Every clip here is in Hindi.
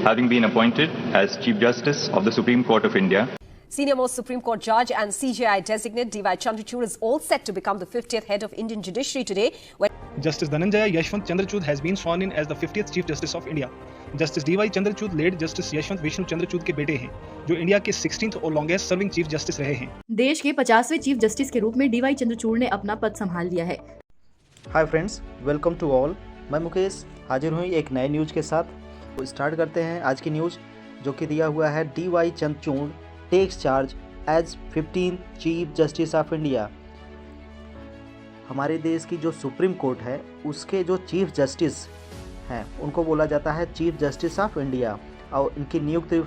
having been appointed as Chief Justice of the Supreme Court of India. Senior-most Supreme Court judge and CJI designate D.Y. Chandrachud is all set to become the 50th head of Indian judiciary today. Justice Dhananjaya Yashwant Chandrachud has been sworn in as the 50th Chief Justice of India. Justice D.Y. Chandrachud late justice Yashwant Vishnu Chandrachud के बेटे हैं, जो इंडिया के 16th और लॉन्गेस्ट सर्विंग चीफ जस्टिस रहे हैं। देश के 50वें चीफ जस्टिस के रूप में D.Y. चंद्रचूड ने अपना पद संभाल लिया है। Hi friends, welcome to all. मैं मुकेश हाजिर हूँ एक नए न्यूज़ के साथ। तो स्टार्ट करते हैं आज की न्यूज़, जो कि दिया हुआ है D.Y. Chandrachud takes charge as 15th chief justice of India. हमारे देश की जो सुप्रीम कोर्ट है उसके जो चीफ जस्टिस हैं उनको बोला जाता है चीफ जस्टिस ऑफ इंडिया, और इनकी नियुक्ति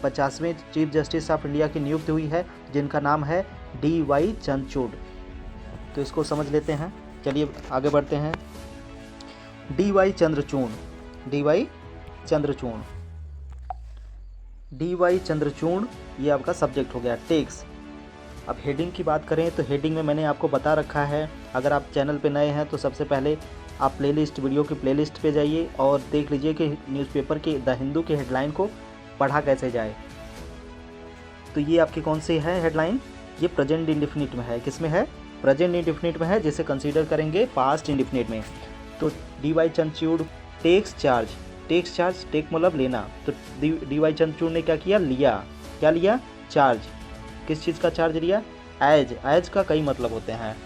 50वें चीफ जस्टिस ऑफ इंडिया की नियुक्ति हुई है, जिनका नाम है D.Y. चंद्रचूड। तो इसको समझ लेते हैं, चलिए आगे बढ़ते हैं। D.Y. Chandrachud, D.Y. Chandrachud, D.Y. Chandrachud, ये आपका सब्जेक्ट हो गया टेक्स। अब हेडिंग की बात करें तो हेडिंग में मैंने आपको बता रखा है। अगर आप चैनल पे नए हैं तो सबसे पहले आप प्लेलिस्ट, वीडियो की प्लेलिस्ट पे जाइए और देख लीजिए कि न्यूज़पेपर के द हिंदू के हेडलाइन को पढ़ा कैसे जाए। तो ये आपकी कौन सी है हेडलाइन? ये प्रेजेंट इंडेफिनिट में है। किस में है? प्रेजेंट इंडेफिनिट में है, जिसे कंसीडर करेंगे पास्ट इंडेफिनिट में। तो D.Y. Chandrachud takes charge, takes charge, take मतलब लेना। तो D.Y. चंद्रचूड ने क्या किया? लिया। क्या लिया? चार्ज। किस चीज़ का चार्ज लिया? एज। एज का कई मतलब होते हैं,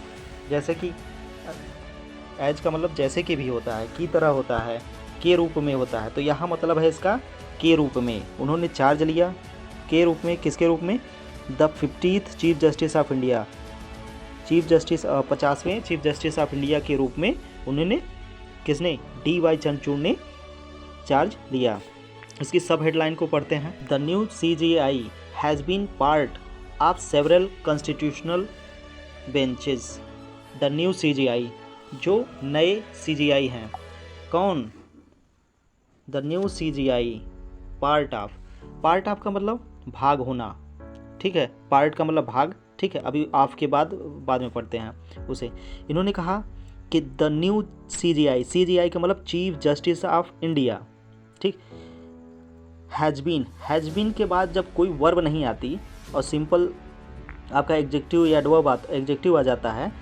जैसे कि एज का मतलब जैसे कि भी होता है, की तरह होता है, के रूप में होता है। तो यहाँ मतलब है इसका के रूप में। उन्होंने चार्ज लिया के रूप में। किसके रूप में? The 50th chief justice of India, chief justice 50वें चीफ जस्टिस ऑफ इंडिया के रूप में उन्होंने, किसने? D.Y. चंद्रचूड ने चार्ज लिया। इसकी सब हेडलाइन को पढ़ते हैं। The new CJI has been part of several constitutional benches. The new CJI, जो नए CJI हैं। कौन? The new CJI part of, part of का मतलब भाग होना, ठीक है। पार्ट का मतलब भाग, ठीक है। अभी ऑफ के बाद में पढ़ते हैं उसे। इन्होंने कहा कि द न्यू CJI, CJI का मतलब चीफ जस्टिस ऑफ इंडिया, ठीक। हैज़ बीन के बाद जब कोई वर्ब नहीं आती और सिंपल आपका एग्जेक्टिव या एडवर्ब एग्जेक्टिव आ जाता है,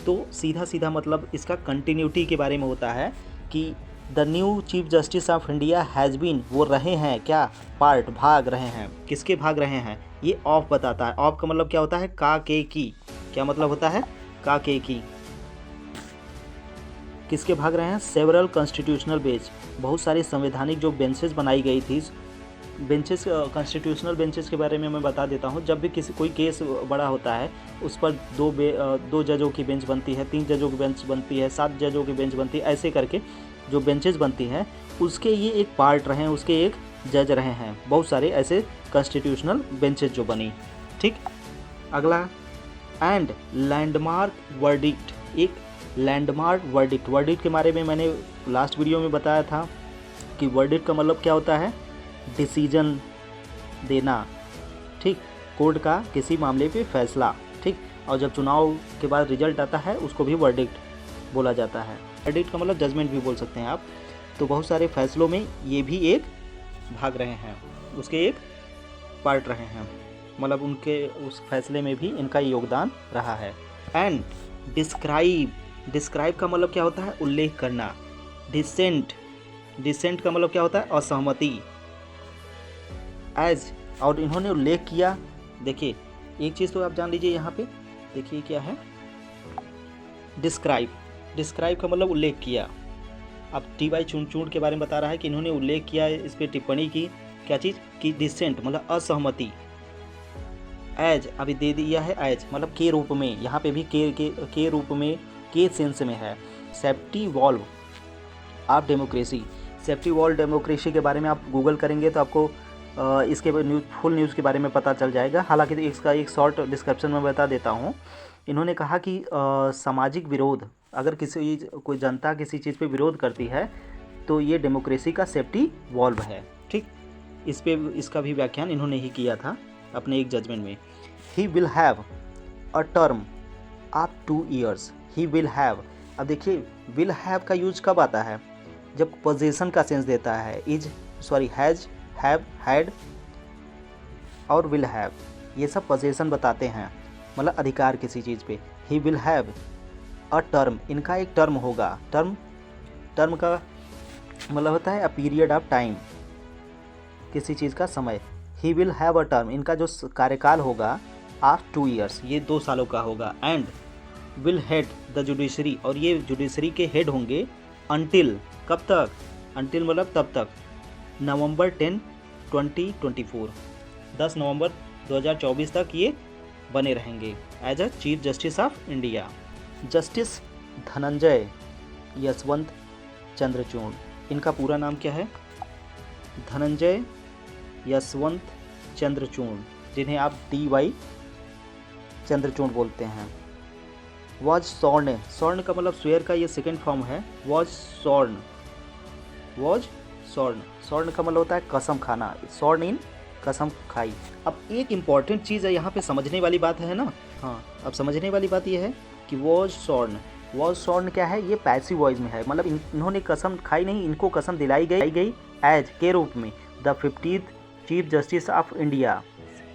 तो सीधा सीधा मतलब इसका कंटिन्यूटी के बारे में होता है कि the new chief justice of India has been, वो रहे हैं क्या? पार्ट, भाग रहे हैं। किसके भाग रहे हैं? ये ऑफ बताता है। ऑफ का मतलब क्या होता है? का, के, की। क्या मतलब होता है? का, के, की। किसके भाग रहे हैं? सेवरल कॉन्स्टिट्यूशनल बेंच, बहुत सारी संवैधानिक जो बेंचेस बनाई गई थी। बेंचेस, कॉन्स्टिट्यूशनल बेंचेस के बारे में मैं बता देता हूँ। जब भी कोई केस बड़ा होता है, उस पर दो जजों की बेंच बनती है, 3 जजों की बेंच बनती है, 7 जजों की बेंच बनती है। ऐसे करके जो बेंचेस बनती हैं उसके ये एक पार्ट रहे हैं, उसके एक जज रहे हैं। बहुत सारे ऐसे कॉन्स्टिट्यूशनल बेंचेस जो बनी, ठीक। अगला, एंड लैंडमार्क वर्डिक्ट, एक लैंडमार्क वर्डिक्ट। वर्डिक्ट के बारे में मैंने लास्ट वीडियो में बताया था कि वर्डिक्ट का मतलब क्या होता है? डिसीजन देना, ठीक। कोर्ट का किसी मामले पे फैसला, ठीक। और जब चुनाव के बाद रिजल्ट आता है उसको भी वर्डिक्ट बोला जाता है। वर्डिक्ट का मतलब जजमेंट भी बोल सकते हैं आप। तो बहुत सारे फैसलों में ये भी एक भाग रहे हैं, उसके एक पार्ट रहे हैं, मतलब उनके उस फैसले में भी इनका योगदान रहा है। एंड डिस्क्राइब, डिस्क्राइब का मतलब क्या होता है? उल्लेख करना। डिसेंट, डिसेंट का मतलब क्या होता है? असहमति। एज, और इन्होंने उल्लेख किया। देखिए एक चीज़ तो आप जान लीजिए यहाँ पे, देखिए क्या है? डिस्क्राइब, डिस्क्राइब का मतलब उल्लेख किया। अब D.Y. चंद्रचूड के बारे में बता रहा है कि इन्होंने उल्लेख किया, इस पर टिप्पणी की। क्या चीज़? कि डिसेंट मतलब असहमति। एज अभी दे दिया है, एज मतलब के रूप में। यहाँ पे भी के रूप में, के सेंस में है। Safety valve of democracy, safety valve democracy के बारे में आप गूगल करेंगे तो आपको इसके फुल न्यूज़ के बारे में पता चल जाएगा। हालांकि इसका एक शॉर्ट डिस्क्रिप्शन में बता देता हूँ। इन्होंने कहा कि सामाजिक विरोध, अगर कोई जनता किसी चीज़ पे विरोध करती है तो ये डेमोक्रेसी का सेफ्टी वॉल्व है, ठीक। इस पे इसका भी व्याख्यान इन्होंने ही किया था अपने एक जजमेंट में। He will have a term of 2 years, he will have. अब देखिए विल हैव का यूज कब आता है? जब पोजीशन का सेंस देता है। हैज़ हैव, हैड और विल हैव, ये सब पोजीशन बताते हैं, मतलब अधिकार किसी चीज़ पे। He will have a term, इनका एक टर्म होगा। टर्म का मतलब होता है अ पीरियड ऑफ टाइम, किसी चीज़ का समय। He will have a term, इनका जो कार्यकाल होगा ऑफ 2 ईयर्स, ये 2 सालों का होगा। And will head the judiciary, और ये जुडिशरी के हेड होंगे अंटिल, कब तक, अंटिल मतलब तब तक, नवंबर 10, 2024, 10 नवंबर 2024 तक ये बने रहेंगे as a chief justice of India. Justice Dhananjay Yashwant Chandrachud, इनका पूरा नाम क्या है? धनंजय यशवंत चंद्रचूड़, जिन्हें आप DY चंद्रचूड़ बोलते हैं। वॉज स्वर्ण, स्वर्ण का मतलब स्वेयर का ये सेकंड फॉर्म है। वॉज स्वर्ण, वॉज स्वर्ण, स्वर्ण का मतलब होता है कसम खाना, स्वर्ण इन कसम खाई। अब एक इम्पॉर्टेंट चीज़ है यहाँ पे, समझने वाली बात है ना। हाँ, अब समझने वाली बात ये है कि वॉज स्वर्ण, वॉज स्वर्ण क्या है? ये पैसिव वॉइस में है, मतलब इन्होंने कसम खाई नहीं, इनको कसम दिलाई गई एज के रूप में the 50th chief justice of India,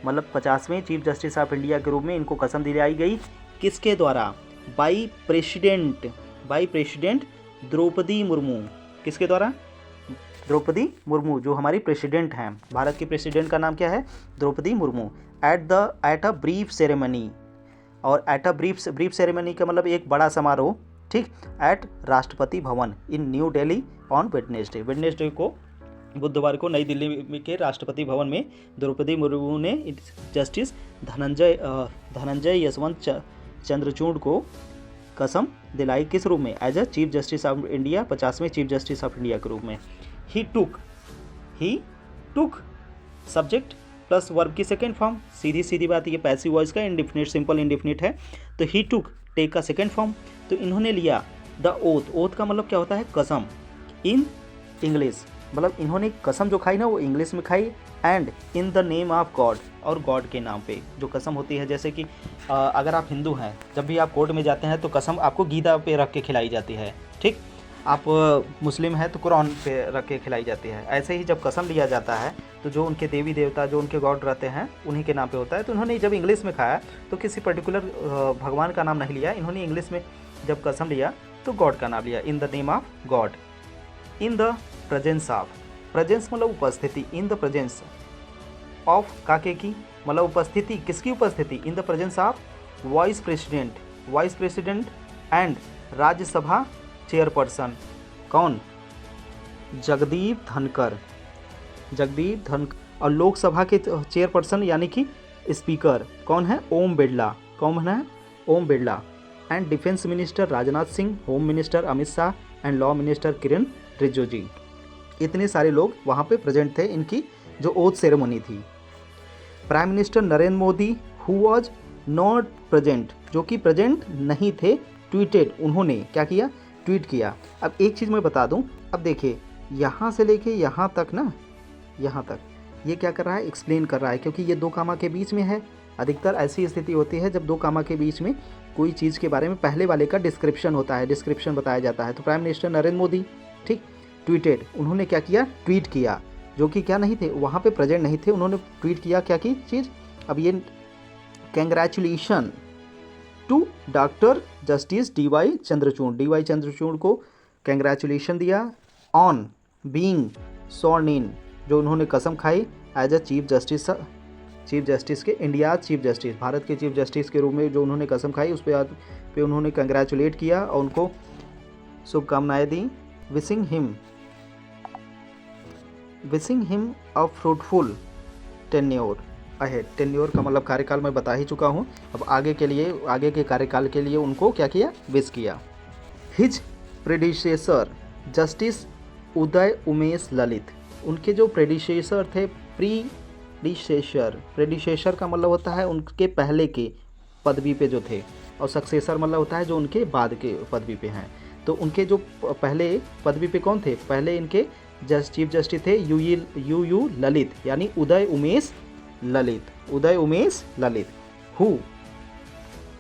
मतलब 50वें चीफ जस्टिस ऑफ इंडिया के रूप में इनको कसम दिलाई गई। किसके द्वारा? By president Draupadi Murmu. किसके द्वारा? द्रौपदी मुर्मू, जो हमारी प्रेसिडेंट हैं, भारत की प्रेसिडेंट का नाम क्या है? Draupadi Murmu. At a brief ceremony, और एट अ ब्रीफ सेरेमनी का मतलब एक बड़ा समारोह, ठीक, at Rashtrapati Bhavan in New Delhi on Wednesday को, बुधवार को नई दिल्ली के राष्ट्रपति भवन में द्रौपदी मुर्मू ने जस्टिस धनंजय यशवंत चंद्रचूड़ को कसम दिलाई। किस रूप में? As a chief justice of India, 50वें चीफ जस्टिस ऑफ इंडिया के रूप में। He took subject plus verb की सेकेंड फॉर्म, सीधी बात, ये पैसिव वॉइस का इंडिफिनिट, सिंपल इंडिफिनिट है, तो ही टुक टेक का सेकेंड फॉर्म। तो इन्होंने लिया द ओथ का मतलब क्या होता है? कसम, इन इंग्लिश, मतलब इन्होंने कसम जो खाई ना वो इंग्लिश में खाई। And in the name of God, और गॉड के नाम पे जो कसम होती है, जैसे कि अगर आप हिंदू हैं, जब भी आप कोर्ट में जाते हैं तो कसम आपको गीता पे रख के खिलाई जाती है, ठीक। आप मुस्लिम हैं तो कुरान पे रख के खिलाई जाती है। ऐसे ही जब कसम लिया जाता है तो जो उनके देवी देवता, जो उनके गॉड रहते हैं, उन्हीं के नाम पे होता है। तो उन्होंने जब इंग्लिश में खाया तो किसी पर्टिकुलर भगवान का नाम नहीं लिया, इन्होंने इंग्लिश में जब कसम लिया तो गॉड का नाम लिया, in the name of God. In the presence of, presence मतलब उपस्थिति, इन द प्रेजेंस ऑफ काके की मतलब उपस्थिति, किसकी उपस्थिति? In the presence of vice president and Rajya Sabha chairperson. कौन? जगदीप धनखड़, और लोकसभा के चेयरपर्सन यानी कि स्पीकर कौन है? Om Birla. And defence minister Rajnath Singh, home minister Amit Shah and law minister Kiren Rijiju. इतने सारे लोग वहाँ पे प्रेजेंट थे, इनकी जो ओथ सेरेमनी थी। Prime minister Narendra Modi who was not present, जो कि प्रेजेंट नहीं थे, ट्वीटेड, उन्होंने क्या किया? ट्वीट किया। अब एक चीज़ मैं बता दूं, अब देखिए यहाँ से लेके यहाँ तक ना, यहाँ तक ये क्या कर रहा है? एक्सप्लेन कर रहा है, क्योंकि ये 2 कामा के बीच में है। अधिकतर ऐसी स्थिति होती है जब 2 कामा के बीच में कोई चीज़ के बारे में पहले वाले का डिस्क्रिप्शन होता है, डिस्क्रिप्शन बताया जाता है। तो प्राइम मिनिस्टर नरेंद्र मोदी, ठीक, ट्वीटेड, उन्होंने क्या किया? ट्वीट किया, जो कि क्या नहीं थे, वहाँ पे प्रेजेंट नहीं थे, उन्होंने ट्वीट किया क्या की चीज़? अब ये congratulation to doctor justice DY Chandrachud को कैंग्रेचुलेशन दिया ऑन बीइंग स्वर्न इन, जो उन्होंने कसम खाई एज अ चीफ जस्टिस के, इंडिया चीफ जस्टिस, भारत के चीफ जस्टिस के रूप में जो उन्होंने कसम खाई, उस पे उन्होंने कंग्रेचुलेट किया और उनको शुभकामनाएं दी। Wishing him a fruitful tenure ahead. Tenure का मतलब कार्यकाल मैं बता ही चुका हूँ। अब आगे के कार्यकाल के लिए उनको क्या किया? विश किया। His predecessor justice Uday Umesh Lalit, उनके जो प्रेडिसेसर थे, प्रेडिसेसर का मतलब होता है उनके पहले के पदवी पे जो थे, और सक्सेसर मतलब होता है जो उनके बाद के पदवी पे हैं। तो उनके जो पहले पदवी पे कौन थे? पहले इनके चीफ जस्टिस थे यू ललित, यानी उदय उमेश ललित। हु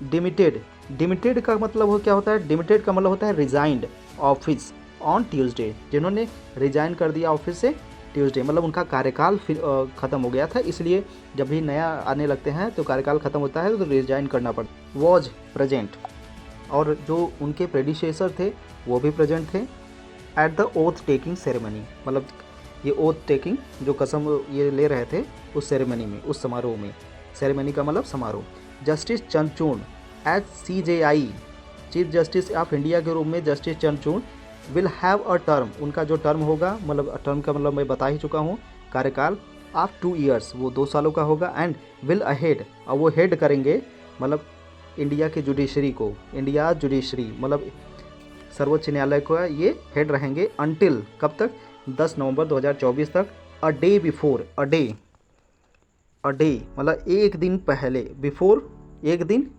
डिमिटेड का मतलब क्या होता है? डिमिटेड का मतलब होता है रिजाइंड ऑफिस ऑन ट्यूसडे, जिन्होंने रिजाइन कर दिया ऑफिस से ट्यूसडे, मतलब उनका कार्यकाल ख़त्म हो गया था, इसलिए जब भी नया आने लगते हैं तो कार्यकाल ख़त्म होता है तो रिजाइन करना पड़ता। वॉज प्रेजेंट, और जो उनके प्रेडिसेसर थे वो भी प्रेजेंट थे at the oath taking ceremony, मतलब ये ओथ टेकिंग जो कसम ये ले रहे थे उस सेरेमनी में, उस समारोह में। सेरेमनी का मतलब समारोह। Justice Chandrachud as CJI chief justice of India के रूप में justice Chandrachud will have a term, उनका जो टर्म होगा, मतलब टर्म का मतलब मैं बता ही चुका हूँ, कार्यकाल ऑफ 2 years, वो 2 सालों का होगा। एंड विल अहेड, और वो हेड करेंगे मतलब इंडिया के जुडिशरी को, इंडिया जुडिशरी मतलब सर्वोच्च न्यायालय को ये हेड रहेंगे अनटिल कब तक, 10 नवंबर 2024 तक। A day before, a day मतलब एक दिन पहले, बिफोर एक दिन,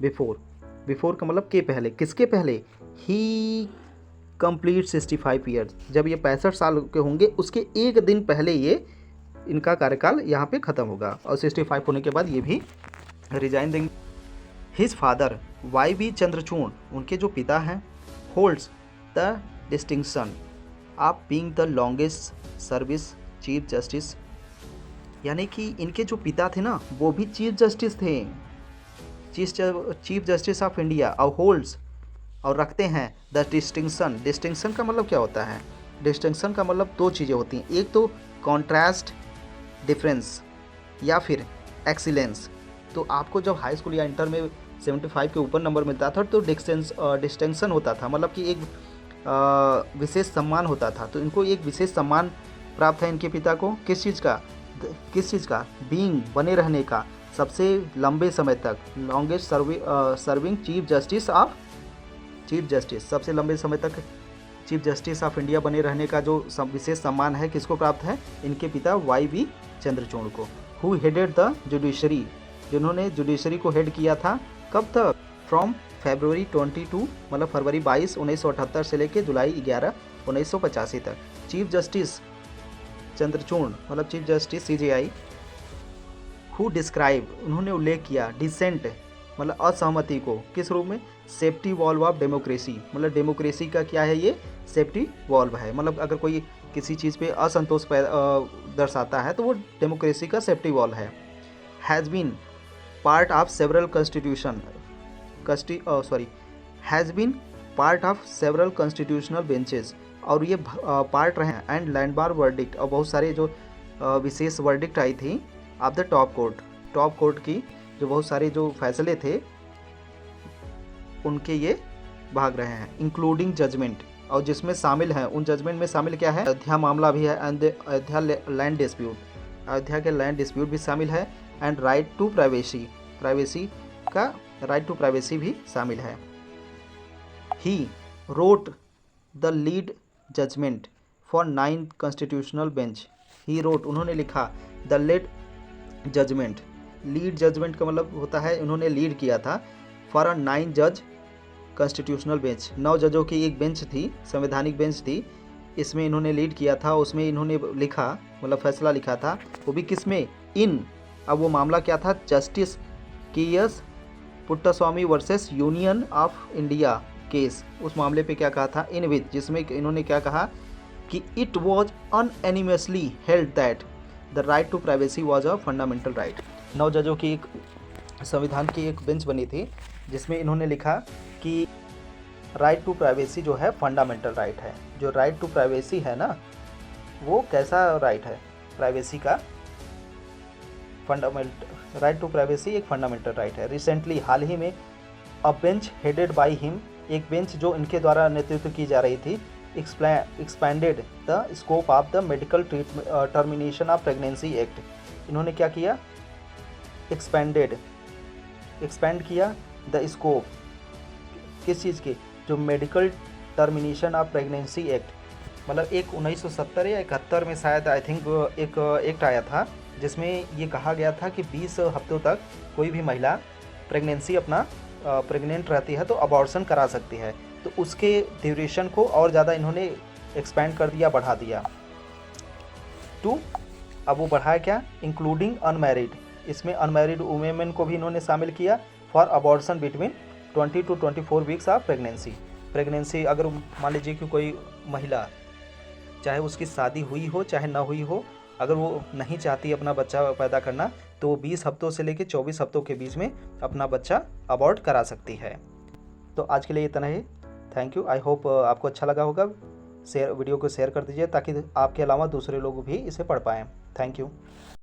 बिफोर का मतलब के पहले, किसके पहले, ही कंप्लीट 65 ईयर्स, जब ये 65 साल के होंगे उसके एक दिन पहले ये इनका कार्यकाल यहाँ पे ख़त्म होगा, और 65 होने के बाद ये भी रिजाइन देंगे। हिज फादर YB चंद्रचूड़, उनके जो पिता हैं, holds the distinction of being the longest service chief justice, यानी कि इनके जो पिता थे ना वो भी चीफ जस्टिस थे, चीफ जस्टिस ऑफ इंडिया, और होल्ड्स और रखते हैं द डिस्टिंक्शन। डिस्टिंक्शन का मतलब क्या होता है, डिस्टिंक्शन का मतलब 2 चीज़ें होती हैं, एक तो कॉन्ट्रास्ट डिफरेंस या फिर एक्सीलेंस। तो आपको जब हाई स्कूल या इंटर में 75 के ऊपर नंबर मिलता था तो डिस्टिंक्शन होता था, मतलब कि एक विशेष सम्मान होता था। तो इनको एक विशेष सम्मान प्राप्त है इनके पिता को, किस चीज़ का, बीइंग बने रहने का, सबसे लंबे समय तक, लॉन्गेस्ट सर्विंग चीफ जस्टिस, सबसे लंबे समय तक चीफ जस्टिस ऑफ इंडिया बने रहने का जो विशेष सम्मान है किसको प्राप्त है, इनके पिता YB चंद्रचूड़ को। हु हेडेड द जुडिशरी, जिन्होंने जुडिशरी को हेड किया था, कब तक, फ्रॉम फरवरी 22 मतलब फरवरी 22 1978 से लेकर जुलाई 11 1985 तक। चीफ जस्टिस चंद्रचूड़ मतलब chief justice CJI who describe, उन्होंने उल्लेख किया डिसेंट मतलब असहमति को, किस रूप में, सेफ्टी वॉल्व ऑफ डेमोक्रेसी, मतलब डेमोक्रेसी का क्या है ये, सेफ्टी वॉल्व है, मतलब अगर कोई किसी चीज़ पे असंतोष दर्शाता है तो वो डेमोक्रेसी का सेफ्टी वॉल्व है। Has been part of several constitutional benches, और ये पार्ट रहे हैं एंड लैंडमार्क वर्डिक्ट, और बहुत सारे जो विशेष वर्डिक्ट आई थी ऑफ द टॉप कोर्ट की, जो बहुत सारे जो फैसले थे उनके ये भाग रहे हैं, इंक्लूडिंग जजमेंट, और जिसमें शामिल हैं, उन जजमेंट में शामिल क्या है, अयोध्या मामला भी है, and Ayodhya land dispute, Ayodhya के लैंड डिस्प्यूट भी शामिल है, एंड राइट टू प्राइवेसी का राइट टू प्राइवेसी भी शामिल है। He wrote the lead judgment for 9th constitutional bench, he wrote उन्होंने लिखा, द लीड जजमेंट का मतलब होता है उन्होंने लीड किया था, फॉर अ 9 जज कॉन्स्टिट्यूशनल बेंच, 9 जजों की एक बेंच थी, संवैधानिक बेंच थी, इसमें इन्होंने लीड किया था, उसमें इन्होंने लिखा मतलब फैसला लिखा था, वो भी किसमें, इन, अब वो मामला क्या था, justice KS Puttaswamy versus union of India case, उस मामले पे क्या कहा था, इन विच, जिसमें इन्होंने क्या कहा कि it was unanimously held that the right to privacy was a fundamental right. 9 जजों की एक संविधान की एक बेंच बनी थी जिसमें इन्होंने लिखा कि राइट टू प्राइवेसी जो है फंडामेंटल राइट है। जो राइट टू प्राइवेसी है ना वो कैसा राइट है, प्राइवेसी का राइट टू प्राइवेसी एक फंडामेंटल राइट है। रिसेंटली हाल ही में अ बेंच हेडेड बाय हिम, एक बेंच जो इनके द्वारा नेतृत्व की जा रही थी, expanded the scope of the medical termination of pregnancy act. इन्होंने क्या किया, एक्सपैंड किया द स्कोप, किस चीज़ की, जो medical termination of pregnancy act, मतलब एक 1970 या 71 में शायद आई थिंक एक एक्ट आया था जिसमें ये कहा गया था कि 20 हफ्तों तक कोई भी महिला प्रेगनेंसी अपना प्रेग्नेंट रहती है तो अबॉर्शन करा सकती है। तो उसके ड्यूरेशन को और ज़्यादा इन्होंने एक्सपैंड कर दिया, बढ़ा दिया टू, अब वो बढ़ाया क्या, इंक्लूडिंग अनमैरिड, इसमें अनमैरिड वुमेन को भी इन्होंने शामिल किया, for abortion between 20 to 24 weeks of pregnancy. अगर मान लीजिए कि कोई महिला चाहे उसकी शादी हुई हो चाहे ना हुई हो, अगर वो नहीं चाहती अपना बच्चा पैदा करना तो वो 20 हफ्तों से लेकर 24 हफ्तों के बीच में अपना बच्चा अबॉर्ट करा सकती है। तो आज के लिए इतना ही। Thank you. आई होप आपको अच्छा लगा होगा। वीडियो को शेयर कर दीजिए ताकि आपके अलावा दूसरे लोग भी इसे पढ़ पाएँ। Thank you.